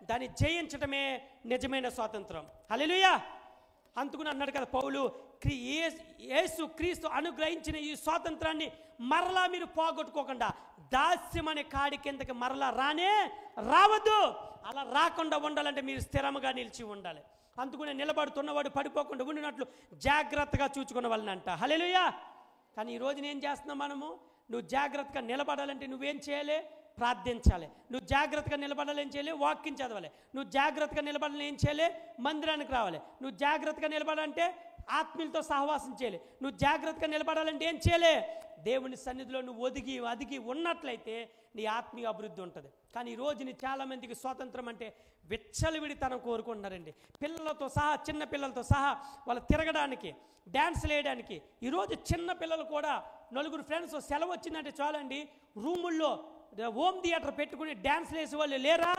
దాన్ని జయించడమే నిజమైన స్వాతంత్రం. హల్లెలూయా. అందుకుని అన్నాడు కదా పౌలు, యేసు క్రీస్తు అనుగ్రహించిన ఈ స్వాతంత్రాన్ని మరలా మీరు పోగొట్టుకోకుండా దాస్యం అనే కాడి కిందకి మరలా రావద్దు. అలా రాకుండా ఉండాలంటే మీరు స్థిరంగా నిలిచి ఉండాలి. అందుకునే నిలబడుతున్నవాడు పడిపోకుండా ఉండినట్లు జాగ్రత్తగా చూచుకున్న వాళ్ళనంట. హల్లెలూయా. కానీ ఈరోజు నేను చేస్తున్నాం మనము, నువ్వు జాగ్రత్తగా నిలబడాలంటే నువ్వేం చేయాలి? ప్రార్థించాలి. నువ్వు జాగ్రత్తగా నిలబడాలి ఏం చేయాలి? వాక్యం చదవాలి. నువ్వు జాగ్రత్తగా నిలబడాలి ఏం చేయాలి? మందిరానికి రావాలి. నువ్వు జాగ్రత్తగా నిలబడాలంటే ఆత్మీయులతో సహవాసం చేయాలి. నువ్వు జాగ్రత్తగా నిలబడాలంటే ఏం చేయాలి? దేవుని సన్నిధిలో నువ్వు ఒదిగి ఉన్నట్లయితే నీ ఆత్మీయ అభివృద్ధి ఉంటుంది. కానీ ఈరోజు చాలామందికి స్వాతంత్రం అంటే విచ్చలవిడితనం కోరుకుంటున్నారండి. పిల్లలతో సహా, చిన్న పిల్లలతో సహా వాళ్ళు తిరగడానికి, డ్యాన్స్లు వేయడానికి. ఈరోజు చిన్న పిల్లలు కూడా నలుగురు ఫ్రెండ్స్ సెలవు వచ్చిందంటే చాలండి, రూముల్లో హోమ్ థియేటర్ పెట్టుకుని డ్యాన్స్లు వేసే వాళ్ళు లేరా?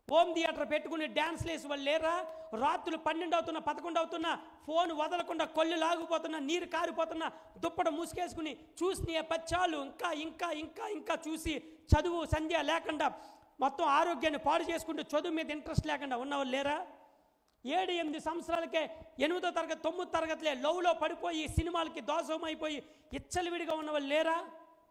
హోమ్ థియేటర్ పెట్టుకుని డ్యాన్స్లు వేసే వాళ్ళు లేరా? రాత్రులు 12 అవుతున్నా 11 అవుతున్నా ఫోన్ వదలకుండా కొళ్ళు లాగిపోతున్నా, నీరు కారిపోతున్నా, దుప్పట ముసుకేసుకుని చూసిన పచ్చాలు ఇంకా ఇంకా ఇంకా ఇంకా చూసి చదువు సంధ్య లేకుండా మొత్తం ఆరోగ్యాన్ని పాడు చేసుకుంటూ చదువు మీద ఇంట్రెస్ట్ లేకుండా ఉన్నవాళ్ళు లేరా? 7-8 సంవత్సరాలకే 8వ తరగతి 9వ తరగతిలే లవ్లో పడిపోయి సినిమాలకి దోషం అయిపోయి ఇచ్చలవిడిగా ఉన్నవాళ్ళు లేరా?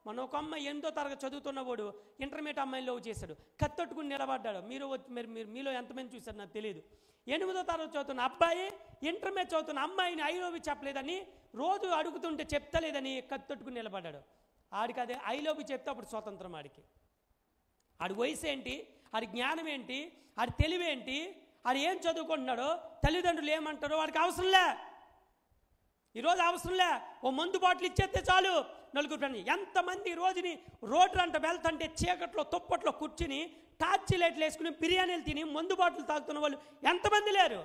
మన ఒక అమ్మాయి 8వ తరగతి చదువుతున్నవాడు ఇంటర్మీడియట్ అమ్మాయిని లవ్ చేశాడు, కత్తొట్టుకుని నిలబడ్డాడు. మీరు మీలో ఎంతమంది చూశారు నాకు తెలియదు. 8వ తరగతి చదువుతున్న అబ్బాయి ఇంటర్మీడియట్ చదువుతున్న అమ్మాయిని ఐ లవ్ యూ చెప్పలేదని, రోజు అడుగుతుంటే చెప్తలేదని కత్తొట్టుకుని నిలబడ్డాడు. ఆడికి అదే ఐ లవ్ యూ చెప్తే అప్పుడు స్వాతంత్రం. ఆడి వయసు ఏంటి, ఆడి జ్ఞానం ఏంటి, ఆడి తెలివేంటి, ఆడు ఏం చదువుకుంటున్నాడో, తల్లిదండ్రులు ఏమంటారో వాడికి అవసరంలే. ఈరోజు అవసరంలే, ఓ మందు బాటిల్ ఇచ్చేస్తే చాలు నలుగురు ఫ్రెండ్స్. ఎంతమంది ఈ రోజుని రోడ్డు అంట వెళ్తుంటే చీకట్లో తుప్పట్లో కూర్చుని టార్చి లైట్లు వేసుకుని బిర్యానీలు తిని మందు బాటిల్ తాగుతున్న వాళ్ళు ఎంతమంది లేరు?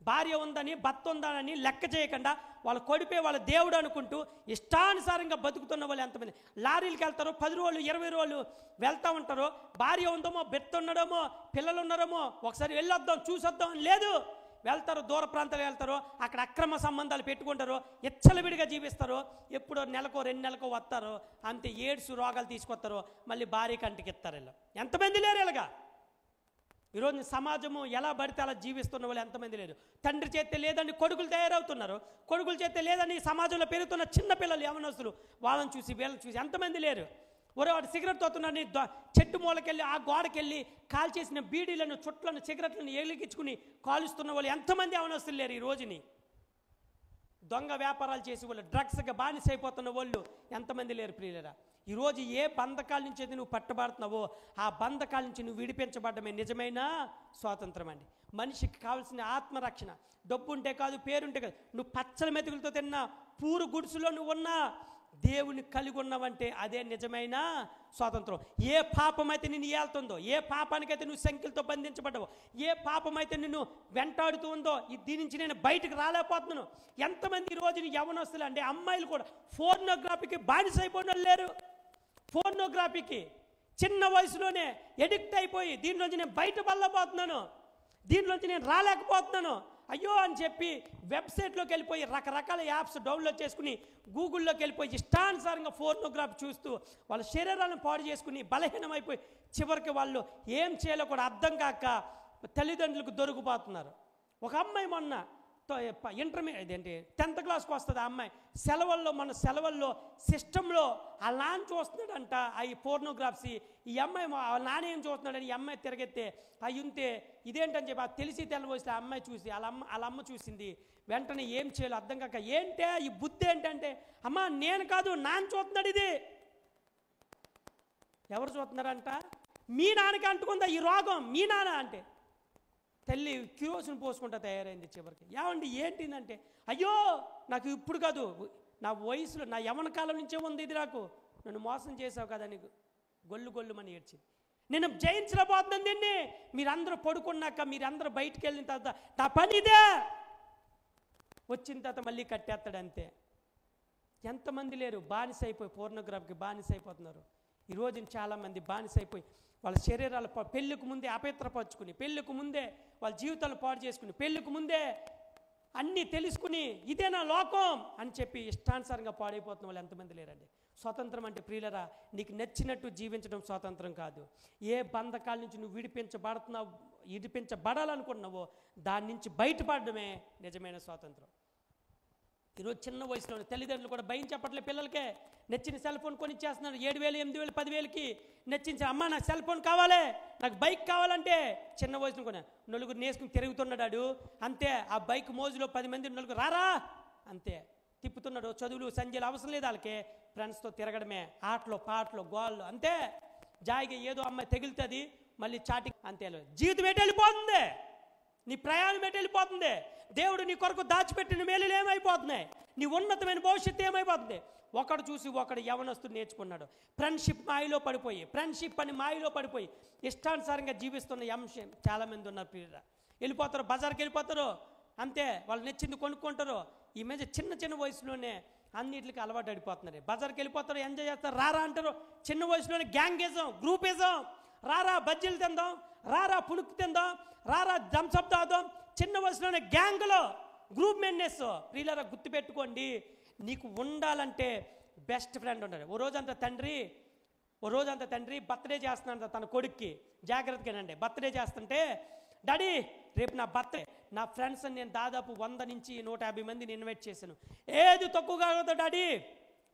భార్య ఉందని భర్త ఉందని లెక్క చేయకుండా వాళ్ళ కొడిపే వాళ్ళ దేవుడు అనుకుంటూ ఇష్టానుసారంగా బతుకుతున్న వాళ్ళు ఎంతమంది? లారీలకు వెళ్తారో 10 రోజులు 20 రోజులు వెళ్తూ ఉంటారో, భార్య ఉందామో భర్త ఉండడమో పిల్లలు ఉన్నారేమో ఒకసారి వెళ్ళొద్దాం చూసొద్దాం అని లేదు. వెళ్తారు, దూర ప్రాంతాలు వెళ్తారో, అక్కడ అక్రమ సంబంధాలు పెట్టుకుంటారో, ఎచ్చలవిడిగా జీవిస్తారో, ఎప్పుడో నెలకో 2 నెలకో వస్తారో, అంతే ఏడ్స్ రోగాలు తీసుకొస్తారో, మళ్ళీ భార్య కంటికి ఇస్తారు. వీళ్ళు ఎంతమంది లేరు? ఇలాగా ఈరోజు సమాజము ఎలా పడితే అలా జీవిస్తున్న వాళ్ళు ఎంతమంది లేరు? తండ్రి చేస్తే లేదని కొడుకులు తయారవుతున్నారు, కొడుకులు చేస్తే లేదని సమాజంలో పెరుగుతున్న చిన్నపిల్లలు యవనస్తులు వాళ్ళని చూసి వీళ్ళని చూసి ఎంతమంది లేరు? వాడు సిగరెట్ తోతున్నారని చెట్టు మూలకెళ్ళి ఆ గోడకెళ్ళి కాల్ చేసిన బీడీలను చుట్లను సిగరెట్లను ఎలిగించుకుని కాలుస్తున్న వాళ్ళు ఎంతమంది యవనస్తులు లేరు? ఈ రోజుని దొంగ వ్యాపారాలు చేసి వాళ్ళు డ్రగ్స్గా బానిస అయిపోతున్న వాళ్ళు ఎంతమంది లేరు ప్రియులరా? ఈరోజు ఏ బంధకాల నుంచి అయితే నువ్వు పట్టబడుతున్నావో ఆ బంధకాల నుంచి నువ్వు విడిపించబడమే నిజమైన స్వాతంత్రం అండి. మనిషికి కావాల్సిన ఆత్మరక్షణ డబ్బు ఉంటే కాదు, పేరుంటే కాదు. నువ్వు పచ్చల మెతుకులతో తిన్నా, పూరు గుడిసులో నువ్వు ఉన్నా, దేవుని కలిగి ఉన్నావంటే అదే నిజమైన స్వాతంత్రం. ఏ పాపమైతే నిన్ను ఏళ్తుందో, ఏ పాపానికైతే నువ్వు సంఖ్యలతో బంధించబడ్డావో, ఏ పాపమైతే నిన్ను వెంటాడుతూ ఉందో, దీని నుంచి నేను బయటకు రాలేకపోతున్నాను. ఎంతమంది ఈ రోజున యవనస్తులు అంటే అమ్మాయిలు కూడా ఫోర్నోగ్రఫీకి బానిసైపోయిన వాళ్ళు లేరు. ఫోర్నోగ్రఫీకి చిన్న వయసులోనే ఎడిక్ట్ అయిపోయి దీనిలోంచి నేను బయటపడలేకపోతున్నాను, దీనిలోంచి నేను రాలేకపోతున్నాను అయ్యో అని చెప్పి వెబ్సైట్లోకి వెళ్ళిపోయి రకరకాల యాప్స్ డౌన్లోడ్ చేసుకుని గూగుల్లోకి వెళ్ళిపోయి ఇష్టానుసారంగా ఫోర్నోగ్రఫీ చూస్తూ వాళ్ళ శరీరాలను పాడు చేసుకుని బలహీనమైపోయి చివరికి వాళ్ళు ఏం చేయాలో కూడా అర్థం కాక తల్లిదండ్రులకు దొరికిపోతున్నారు. ఒక అమ్మాయి మొన్న ఇంటర్మీడియట్ ఏంటి 10th క్లాస్కి వస్తుంది ఆ అమ్మాయి, మన సెలవుల్లో సిస్టంలో ఆ నాన్న చూస్తున్నాడంట ఈ ఫోర్నోగ్రాఫ్సీ. ఈ అమ్మాయి వాళ్ళ నాన్న ఏం చూస్తున్నాడని ఈ అమ్మాయి తిరగెత్తే అవి ఉంటే ఇదేంటని చెప్పి తెలిసి తెల్లబోసి ఆ అమ్మాయి చూసి వాళ్ళ అమ్మ చూసింది. వెంటనే ఏం చేయాలో అర్థం కాక ఏంటే ఈ బుద్ధి ఏంటంటే, అమ్మ నేను కాదు నాన్న చూస్తున్నాడు. ఇది ఎవరు చూస్తున్నారంట? మీ నాన్నకి అంటుకుందా ఈ రోగం? మీ నాన్న అంటే తల్లి కిరోసిన్ పోసుకుంటా తయారైంది చివరికి. ఏమండి ఏంటిందంటే, అయ్యో నాకు ఇప్పుడు కాదు, నా వయసులో నా యవన కాలం నుంచే ఉంది ఇది, నాకు నన్ను మోసం చేసావు కదా నీకు గొల్లుమని ఏడ్చింది. నేను జయించలేకపోతున్నాను దీన్ని. మీరందరూ పడుకున్నాక మీరందరూ బయటికి వెళ్ళిన తర్వాత నా పని ఇదే, వచ్చిన తర్వాత మళ్ళీ కట్టేస్తాడు అంతే. ఎంతమంది లేరు బానిసైపోయి పోర్నోగ్రఫీకి బానిసైపోతున్నారు. ఈరోజు చాలామంది బానిసైపోయి వాళ్ళ శరీరాలు పెళ్ళికి ముందే అపవిత్రపరుచుకుని, పెళ్ళికి ముందే వాళ్ళ జీవితాలు పాడు చేసుకుని, పెళ్ళికి ముందే అన్నీ తెలుసుకుని ఇదే నా లోకం అని చెప్పి ఇష్టానుసారంగా పాడైపోతున్న వాళ్ళు ఎంతమంది లేరండి. స్వతంత్రం అంటే ప్రియులరా, నీకు నచ్చినట్టు జీవించడం స్వాతంత్రం కాదు. ఏ బంధకాల నుంచి నువ్వు విడిపించబడాలనుకున్నావో దాని నుంచి బయటపడడమే నిజమైన స్వాతంత్రం. ఈరోజు చిన్న వయసులో తల్లిదండ్రులు కూడా భయం చెప్పట్లేదు పిల్లలకే. నచ్చిన సెల్ ఫోన్ కొనిచ్చేస్తున్నారు 7,000, 8,000, 10,000కి నచ్చింది. అమ్మ నాకు సెల్ ఫోన్ కావాలి, నాకు బైక్ కావాలంటే చిన్న వయసులో కొనే నలుగురు నేసుకుని తిరుగుతున్నాడు అంతే. ఆ బైక్ మోజులో 10 మంది నలుగురు రారా అంతే తిప్పుతున్నాడు. చదువులు సంజయలు అవసరం లేదు వాళ్ళకి, ఫ్రెండ్స్తో తిరగడమే, ఆటలు పాటలు గోళ్ళు అంతే. జాయిగా ఏదో అమ్మాయి తగిలితుంది మళ్ళీ చాటింగ్ అంతే. జీవితం ఎటు వెళ్ళిపోతుంది, నీ ప్రయాణం ఎటు వెళ్ళిపోతుంది, దేవుడు నీ కొరకు దాచిపెట్టిన మేలులు ఏమైపోతున్నాయి, నీ ఉన్నతమైన భవిష్యత్తు ఏమైపోతుంది. ఒకడు చూసి ఒకడు యవనస్తుడు నేర్చుకున్నాడు. ఫ్రెండ్షిప్ మాయలో పడిపోయి, ఫ్రెండ్షిప్ అని మాయలో పడిపోయి ఇష్టానుసారంగా జీవిస్తున్న అంశం చాలామంది ఉన్నారు. ప్రియురా వెళ్ళిపోతారు, బజార్కి వెళ్ళిపోతారు అంతే, వాళ్ళు నచ్చింది కొనుక్కుంటారు. ఈ మధ్య చిన్న వయసులోనే అన్నిటికి అలవాటు పడిపోతున్నారు. బజార్కి వెళ్ళిపోతారు, ఎంజాయ్ చేస్తారు, రారా అంటారు. చిన్న వయసులోనే గ్యాంగిజం, గ్రూపిజం, రారా బజ్జీలు తిందాం, రారా పుణుకు తిందాం, రారా థమ్సప్ తాగుదాం. చిన్న వయసులోనే గ్యాంగ్లో గ్రూప్ మెంటెనెన్స్. ప్రియులారా గుర్తుపెట్టుకోండి, నీకు ఉండాలంటే బెస్ట్ ఫ్రెండ్ ఉండాలి. ఓ రోజంతా తండ్రి బర్త్డే చేస్తున్నాడు తన కొడుక్కి, జాగ్రత్తగానండి. బర్త్డే చేస్తుంటే, డాడీ రేపు నా బర్త్డే, నా ఫ్రెండ్స్ నేను దాదాపు 100 నుంచి 150 మందిని ఇన్వైట్ చేశాను. ఏది తక్కువగా అవుతుందో డాడీ,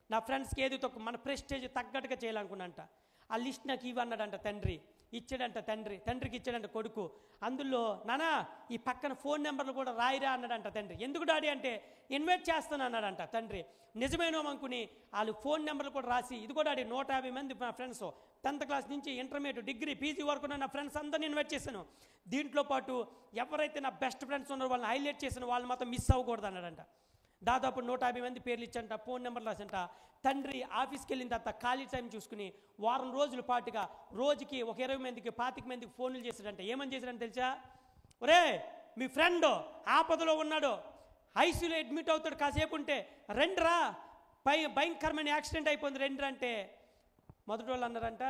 నా ఫ్రెండ్స్కి ఏది తక్కువ, మన ప్రెస్టేజ్ తగ్గట్టుగా చేయాలనుకున్నంట. ఆ లిస్ట్ నాకు ఇవ్వన్నాడంట తండ్రి. ఇచ్చాడంట తండ్రికి ఇచ్చాడంట కొడుకు. అందులో నానా ఈ పక్కన ఫోన్ నెంబర్లు కూడా రాయిరా అన్నాడంట తండ్రి. ఎందుకు డాడీ అంటే ఇన్వైట్ చేస్తాను అన్నాడంట తండ్రి. నిజమేనో అనుకుని వాళ్ళు ఫోన్ నెంబర్లు కూడా రాసి, ఇదిగో డాడీ 150 మంది నా ఫ్రెండ్స్, 10th క్లాస్ నుంచి ఇంటర్మీడియట్, డిగ్రీ, పీజీ వరకు నా ఫ్రెండ్స్ అందరిని ఇన్వైట్ చేశాను. దీంట్లో పాటు ఎవరైతే నా బెస్ట్ ఫ్రెండ్స్ ఉన్నారో వాళ్ళని హైలైట్ చేసిన వాళ్ళు మాత్రం మిస్ అవ్వకూడదు అన్నాడంట. దాదాపు 150 మంది పేర్లు ఇచ్చంట, ఫోన్ నెంబర్లు రాసంట. తండ్రి ఆఫీస్కి వెళ్ళిన తర్వాత ఖాళీ టైం చూసుకుని వారం రోజుల పాటుగా రోజుకి ఒక 20 మందికి 25 మందికి ఫోన్లు చేశాడంట. ఏమని చేశాడంటే తెలుసా, ఒరే మీ ఫ్రెండ్ ఆపదలో ఉన్నాడు, ఐసీయూలో అడ్మిట్ అవుతాడు, కాసేపు ఉంటే రెండ్రా, భయంకరమైన యాక్సిడెంట్ అయిపోయింది రెండ్రా అంటే, మొదటి వాళ్ళు అన్నారంట,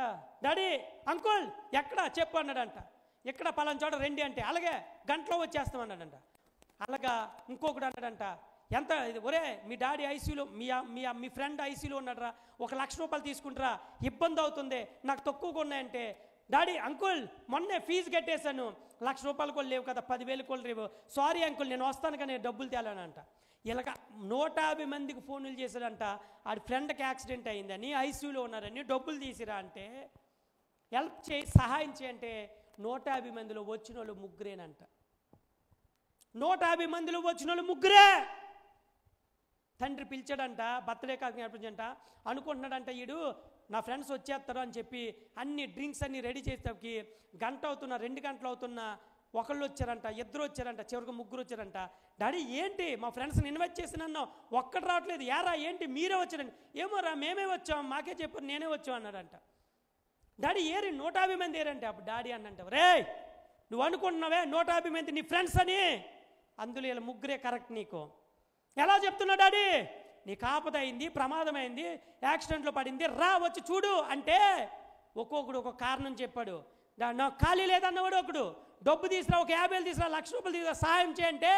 డాడీ అంకుల్ ఎక్కడ చెప్పు అన్నాడంట. ఎక్కడ పలానా చోట రండి అంటే, అలాగే గంటలో వచ్చేస్తాం అన్నాడంట. అలాగా ఇంకొకటి అన్నాడంట, ఎంత ఒరే మీ డాడీ ఐసీయూలో, మీ ఫ్రెండ్ ఐసీయూలో ఉన్నాడరా, 1 లక్ష రూపాయలు తీసుకుంటారా, ఇబ్బంది అవుతుంది, నాకు తక్కువగా ఉన్నాయంటే, డాడీ అంకుల్ మొన్నే ఫీజు కట్టేశాను, 1 లక్ష రూపాయలు కూడా లేవు కదా, 10,000 కూడా లేవు, సారీ అంకుల్ నేను వస్తాను కానీ డబ్బులు తేలానంట. ఇలాగ 150 మందికి ఫోన్లు చేశాడంట. ఆడి ఫ్రెండ్కి యాక్సిడెంట్ అయిందని, ఐసీయూలో ఉన్నారని, డబ్బులు తీసిరా అంటే, హెల్ప్ చేయి సహాయం చేయంటే 150 మందిలో వచ్చిన వాళ్ళు ముగ్గురేనంట. 150 మందిలో వచ్చిన వాళ్ళు ముగ్గురే. తండ్రి పిలిచాడంట, బర్త్డే కాదు నడిపించంట, అనుకుంటున్నాడంట ఈడు నా ఫ్రెండ్స్ వచ్చేస్తారు అని చెప్పి అన్ని డ్రింక్స్ అన్నీ రెడీ చేసేకి 1 గంట అవుతున్నా 2 గంటలు అవుతున్నా ఒకళ్ళు వచ్చారంట, ఇద్దరు వచ్చారంట, చివరికి ముగ్గురు వచ్చారంట. డాడీ ఏంటి మా ఫ్రెండ్స్ని ఇన్వైట్ చేసినన్నావు, ఒక్కడు రావట్లేదు, యారా ఏంటి మీరే వచ్చారండి. ఏమోరా మేమే వచ్చాం, మాకే చెప్పారు, నేనే వచ్చాం అన్నాడంట. డాడీ ఏరి 150 మంది ఏరంటే. అప్పుడు డాడీ అన్నంట, రే నువ్వు అనుకుంటున్నావే 150 మంది నీ ఫ్రెండ్స్ అని, అందులో ఇలా ముగ్గురే కరెక్ట్. నీకు ఎలా చెప్తున్నా డాడీ, నీకు ఆపద అయింది, ప్రమాదం అయింది, యాక్సిడెంట్లో పడింది, రా వచ్చి చూడు అంటే ఒక్కొక్కడు ఒక్కొక్క కారణం చెప్పాడు. నాకు ఖాళీ లేదన్నవాడు ఒకడు, డబ్బు తీసుకురా, ఒక 50,000 తీసుకురా, 1,00,000 రూపాయలు తీసుకురా, సాయం చేయంటే,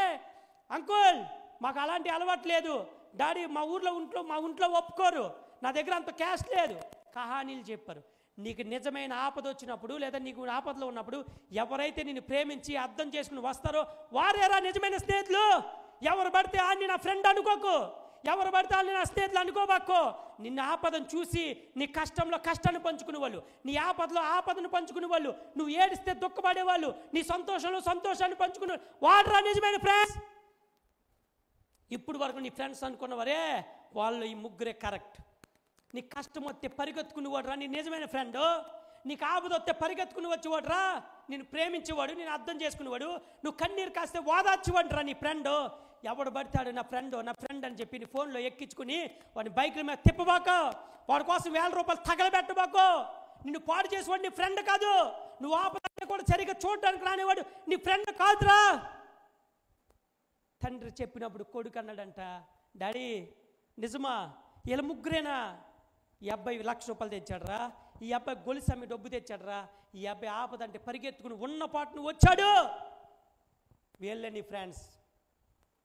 అంకుల్ మాకు అలాంటి అలవాటు లేదు డాడీ, మా ఇంట్లో ఒప్పుకోరు, నా దగ్గర అంత క్యాష్ లేదు. కహానీలు చెప్పారు. నీకు నిజమైన ఆపద వచ్చినప్పుడు, లేదా నీకు ఆపదలో ఉన్నప్పుడు ఎవరైతే నిన్ను ప్రేమించి అర్థం చేసుకుని వస్తారో వారేరా నిజమైన స్నేహితులు. ఎవరు పడితే ఆడిని నా ఫ్రెండ్ అనుకోకు, ఎవరు పడితే వాళ్ళని నా స్నేహితులు అనుకోబాక్కో. నిన్ను ఆపదను చూసి నీ కష్టంలో కష్టాన్ని పంచుకునే వాళ్ళు, నీ ఆపదలో ఆపదను పంచుకునే వాళ్ళు, నువ్వు ఏడిస్తే దుఃఖపడేవాళ్ళు, నీ సంతోషంలో సంతోషాన్ని పంచుకునే వాడరా నిజమైన ఫ్రెండ్స్. ఇప్పుడు వరకు నీ ఫ్రెండ్స్ అనుకున్నవారే వాళ్ళు ఈ ముగ్గురే కరెక్ట్. నీ కష్టం వస్తే పరిగెత్తుకుని వాడురా నీ నిజమైన ఫ్రెండ్. నీకు ఆపద వస్తే పరిగెత్తుకుని వచ్చేవాడురా నేను ప్రేమించేవాడు, నేను అర్థం చేసుకునేవాడు. నువ్వు కన్నీరు కాస్తే ఓదార్చేవాడురా నీ ఫ్రెండ్. ఎవడు పడతాడు నా ఫ్రెండ్ అని చెప్పి నీ ఫోన్లో ఎక్కించుకుని వాడిని బైకుల మీద తిప్పబాక, వాడి కోసం 1,000 రూపాయలు తగలబెట్టబాకో. నిన్ను పాడు చేసేవాడు నీ ఫ్రెండ్ కాదు. నువ్వు ఆపద కూడా సరిగ్గా చూడడానికి రానివాడు నీ ఫ్రెండ్ కాదురా. తండ్రి చెప్పినప్పుడు కొడుకు అన్నాడంట, డాడీ నిజమా ఇలా ముగ్గురేనా? ఈ అబ్బాయి 1,00,000 రూపాయలు తెచ్చాడరా, ఈ అబ్బాయి గొలుసు అమ్మి డబ్బు తెచ్చాడరా, ఈ అబ్బాయి ఆపదంటే పరిగెత్తుకుని ఉన్న పాటును వచ్చాడు. వీళ్ళే నీ ఫ్రెండ్స్.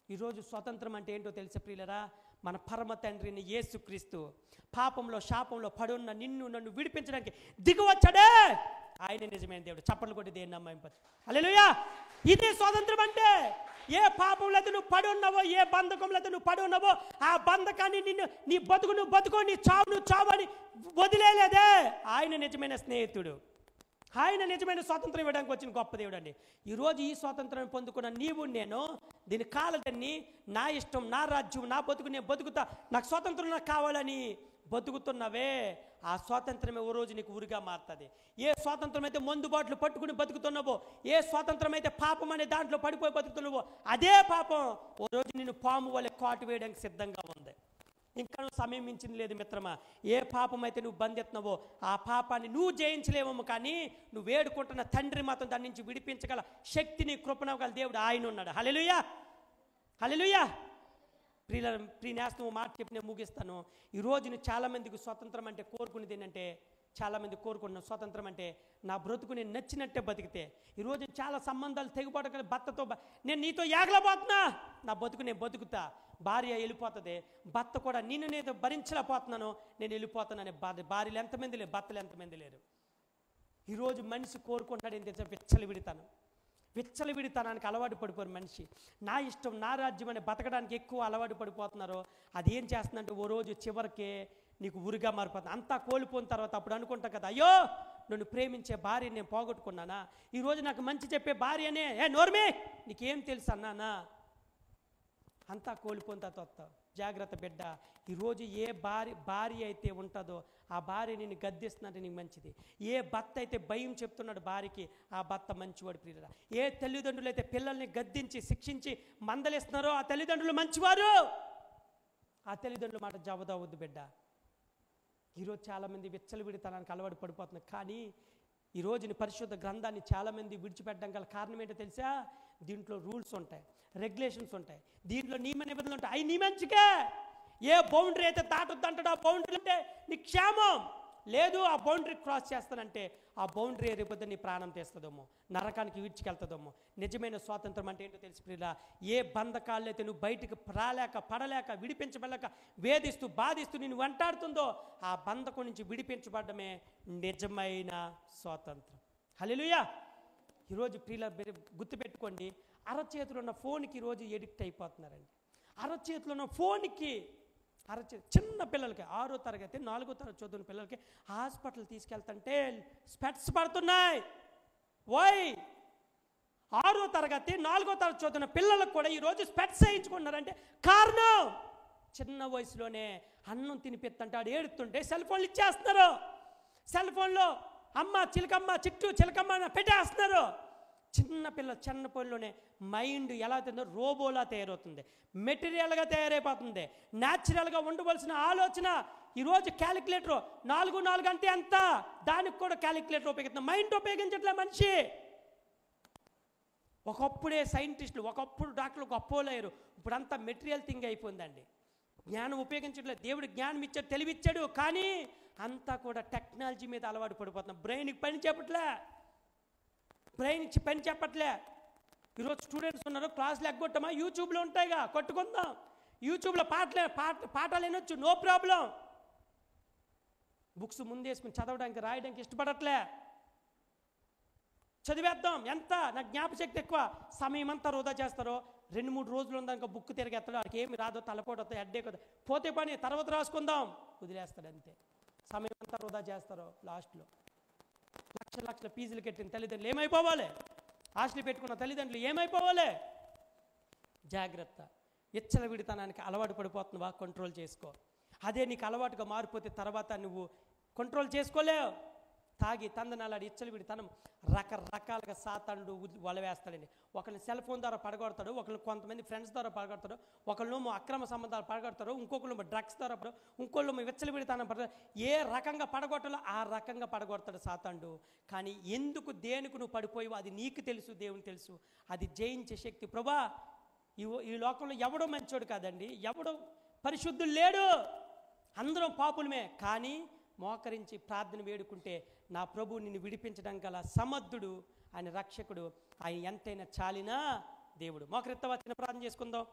ఈరోజు స్వతంత్రం అంటే ఏంటో తెలిసే ప్రియులరా, మన పరమ తండ్రిని యేసుక్రీస్తు పాపంలో శాపంలో పడున్న నిన్ను నన్ను విడిపించడానికి దిగివచ్చాడే ఆయన నిజమైన దేవుడు. చప్పట్లు కొట్టి దేన్ని నమ్మింపదు. హల్లెలూయా. ఇదే స్వాతంత్రం అంటే. ఏ పాపంలో అయితే నువ్వు పడి ఉన్నావో, ఏ బంధకంలో అయితే నువ్వు పడి ఉన్నావో, ఆ బంధకాన్ని నిన్ను నీ బతుకు నువ్వు బతుకో, నీ చావు నువ్వు చావు అని వదిలేలేదే ఆయన నిజమైన స్నేహితుడు. ఆయన నిజమైన స్వాతంత్రం ఇవ్వడానికి వచ్చిన గొప్ప దేవుడు అండి. ఈరోజు ఈ స్వాతంత్రాన్ని పొందుకున్న నీవు నేను దీని కాలదన్ని నా ఇష్టం, నా రాజ్యం, నా బతుకు, నేను బతుకుతా, నాకు స్వాతంత్రం నాకు కావాలని బతుకుతున్నవే, ఆ స్వాతంత్రమే ఓ రోజు నీకు ఉరిగా మారుతుంది. ఏ స్వాతంత్రం అయితే మందు బాటలు పట్టుకుని బతుకుతున్నావో, ఏ స్వాతంత్రం అయితే పాపం అనే దాంట్లో పడిపోయి బతుకుతున్నావో, అదే పాపం ఓ రోజు నిన్ను పాము వల్ల కాటు వేయడానికి సిద్ధంగా ఉంది. ఇంకా నువ్వు సమయం మించింది లేదు మిత్రమా. ఏ పాపం అయితే నువ్వు బంధెత్తున్నావో ఆ పాపాన్ని నువ్వు జయించలేమో, కానీ నువ్వు వేడుకుంటున్న తండ్రి మాత్రం దాని నుంచి విడిపించగల శక్తిని కృపణగల దేవుడు ఆయన ఉన్నాడు. హల్లెలూయా, హల్లెలూయా. ప్రియనేస్తం మాట చెప్పి నేను ముగిస్తాను. ఈరోజు నేను చాలామందికి స్వతంత్రం అంటే కోరుకునేది ఏంటంటే, చాలామంది కోరుకున్న స్వతంత్రం అంటే నా బ్రతుకు నేను నచ్చినట్టే బతికితే. ఈరోజు చాలా సంబంధాలు తెగిపోవడం, భర్తతో నేను నీతో ఏగలపోతున్నా, నా బతుకు నేను బతుకుతా, భార్య వెళ్ళిపోతుంది, భర్త కూడా నేను భరించలేకపోతున్నాను, నేను వెళ్ళిపోతాననే భార్యలు ఎంతమంది లేరు, భర్తలు ఎంతమంది లేరు. ఈరోజు మనిషి కోరుకుంటాడు ఏంటంటే విచ్చలవిడితనానికి అలవాటు పడిపోరు మనిషి. నా ఇష్టం నా రాజ్యం అనే బతకడానికి ఎక్కువ అలవాటు పడిపోతున్నారో అది ఏం చేస్తుందంటే ఓ రోజు చివరికే నీకు ఉరిగా మారిపోతుంది. అంతా కోల్పోయిన తర్వాత అప్పుడు అనుకుంటా కదా, అయ్యో నన్ను ప్రేమించే భార్య నేను పోగొట్టుకున్నానా, ఈరోజు నాకు మంచి చెప్పే భార్యనే నోర్మే నీకేం తెలుసు అన్నానా, అంతా కోల్పోయిన తర్వాత జాగ్రత్త బిడ్డ. ఈరోజు ఏ భార్య అయితే ఉంటుందో ఆ భార్య నేను గద్దిస్తున్నట్టు నీకు మంచిది. ఏ భర్త అయితే భయం చెప్తున్నాడు భార్యకి ఆ భర్త మంచివాడు ప్రియురా. ఏ తల్లిదండ్రులు అయితే పిల్లల్ని గద్దించి శిక్షించి మందలిస్తున్నారో ఆ తల్లిదండ్రులు మంచివారు. ఆ తల్లిదండ్రుల మాట జవదవద్దు బిడ్డ. ఈరోజు చాలామంది విచ్చలవిడితనానికి అలవాటు పడిపోతున్నారు. కానీ ఈరోజు పరిశుద్ధ గ్రంథాన్ని చాలామంది విడిచిపెట్టడం గల కారణం ఏంటో తెలుసా? దీంట్లో రూల్స్ ఉంటాయి, రెగ్యులేషన్స్ ఉంటాయి, దీంట్లో నియమ నిబంధనలు ఉంటాయి. అవి నీ మంచికే. ఏ బౌండరీ అయితే దాటొద్దు అంటాడో ఆ బౌండరీ అంటే నీ క్షేమం. లేదు ఆ బౌండరీ క్రాస్ చేస్తానంటే ఆ బౌండరీ రేపొద్దు నీ ప్రాణం తీస్తుందేమో, నరకానికి విడిచికెళ్తుందేమో. నిజమైన స్వాతంత్రం అంటే ఏంటో తెలిసి ప్రియులా, ఏ బంధకాలు అయితే నువ్వు బయటికి రాలేక పడలేక విడిపించబడలేక వేధిస్తూ బాధిస్తూ నేను వెంటాడుతుందో ఆ బంధకం నుంచి విడిపించబడమే నిజమైన స్వాతంత్రం. హల్లెలూయా. ఈరోజు ప్రియుల గుర్తుపెట్టుకోండి, అరచేతిలో ఉన్న ఫోన్కి ఈరోజు ఎడిక్ట్ అయిపోతున్నారండి. అరచేతిలో ఉన్న ఫోన్కి చిన్న పిల్లలకి 6వ తరగతి 4వ తరగతి చదువుతున్న పిల్లలకి హాస్పిటల్ తీసుకెళ్తుంటే స్పెట్స్ పడుతున్నాయి. వై? 6వ తరగతి 4వ తరగతి చదువుతున్న పిల్లలకు కూడా ఈరోజు స్పెట్స్ వేయించుకుంటున్నారంటే కారణం చిన్న వయసులోనే అన్నం తినిపిస్తుంటే ఆడు ఏడుతుంటే సెల్ ఫోన్లు ఇచ్చేస్తున్నారు. సెల్ ఫోన్లో అమ్మ చిలకమ్మ చిట్టు చిలకమ్మ పెట్టేస్తున్నారు. చిన్న పనిలోనే మైండ్ ఎలా తిందో రోబోలా తయారవుతుంది, మెటీరియల్గా తయారైపోతుంది. న్యాచురల్గా ఉండవలసిన ఆలోచన ఈరోజు క్యాలిక్యులేటర్ 4 అంటే ఎంత, దానికి కూడా క్యాలిక్యులేటర్ ఉపయోగిస్తుంది. మైండ్ ఉపయోగించట్లే మనిషి. ఒకప్పుడే సైంటిస్టులు, ఒకప్పుడు డాక్టర్లు గొప్పలు అయ్యారు. ఇప్పుడంతా మెటీరియల్ థింగ్ అయిపోయిందండి. జ్ఞానం ఉపయోగించట్లేదు. దేవుడు జ్ఞానం ఇచ్చాడు, తెలివిచ్చాడు, కానీ అంతా కూడా టెక్నాలజీ మీద అలవాటు పడిపోతున్నాం. బ్రెయిన్కి పని చెప్పట్లే, బ్రెయిన్కి పని చెప్పట్లే. ఈరోజు స్టూడెంట్స్ ఉన్నారు, క్లాసులు ఎగ్గొట్టమా, యూట్యూబ్లో ఉంటాయిగా, కొట్టుకుందాం. యూట్యూబ్లో పాఠాలు వినొచ్చు, నో ప్రాబ్లం. బుక్స్ ముందేసుకుని చదవడానికి రాయడానికి ఇష్టపడట్లే. చదివేద్దాం, ఎంత నాకు జ్ఞాపశక్తి ఎక్కువ, సమయం అంతా వృధా చేస్తారో. 2-3 రోజులు ఉందాక బుక్ తిరిగేస్తాడు, వాడికి ఏమి రాదో, తలపోటు వస్తాయి, హెడ్ఏక్ అవుతుంది, పోతే పని తర్వాత రాసుకుందాం వదిలేస్తాడు అంతే. సమయం అంతా వృధా చేస్తారో. లాస్ట్లో లక్షల ఫీజులు కట్టిన తల్లిదండ్రులు ఏమైపోవాలి, ఆశలు పెట్టుకున్న తల్లిదండ్రులు ఏమైపోవాలి. జాగ్రత్త. విచ్చలవిడితనానికి అలవాటు పడిపోతున్నావా, కంట్రోల్ చేసుకో. అదే నీకు అలవాటుగా మారిపోతే తర్వాత నువ్వు కంట్రోల్ చేసుకోలేవు. తాగి తందనాలాడి విచ్చలవిడితనం రకరకాలుగా సాతానుడు వలవేస్తాడండి. ఒకరిని సెల్ ఫోన్ ద్వారా పడగొడతాడు, ఒకళ్ళు కొంతమంది ఫ్రెండ్స్ ద్వారా పడగొడతాడు, ఒకళ్ళేమో అక్రమ సంబంధాలు పడగొడతారు, ఇంకొకళ్ళు డ్రగ్స్ ద్వారా ఇంకోళ్ళు విచ్చలవిడితనం పడతాడు. ఏ రకంగా పడగొట్టాలో ఆ రకంగా పడగొడతాడు సాతానుడు. కానీ ఎందుకు దేనికి నువ్వు పడిపోయావో అది నీకు తెలుసు, దేవునికి తెలుసు. అది జయించే శక్తి ప్రభా. ఈ లోకంలో ఎవడో మంచోడు కాదండి, ఎవడో పరిశుద్ధుడు లేడు, అందరం పాపులమే. కానీ మోకరించి ప్రార్థన వేడుకుంటే నా ప్రభు నిన్ను విడిపించడం గల సమర్థుడు, ఆయన రక్షకుడు, ఆయన ఎంతైనా చాలినా దేవుడు. మోకరిత్తవా, చిన్న ప్రార్థన చేసుకుందాం.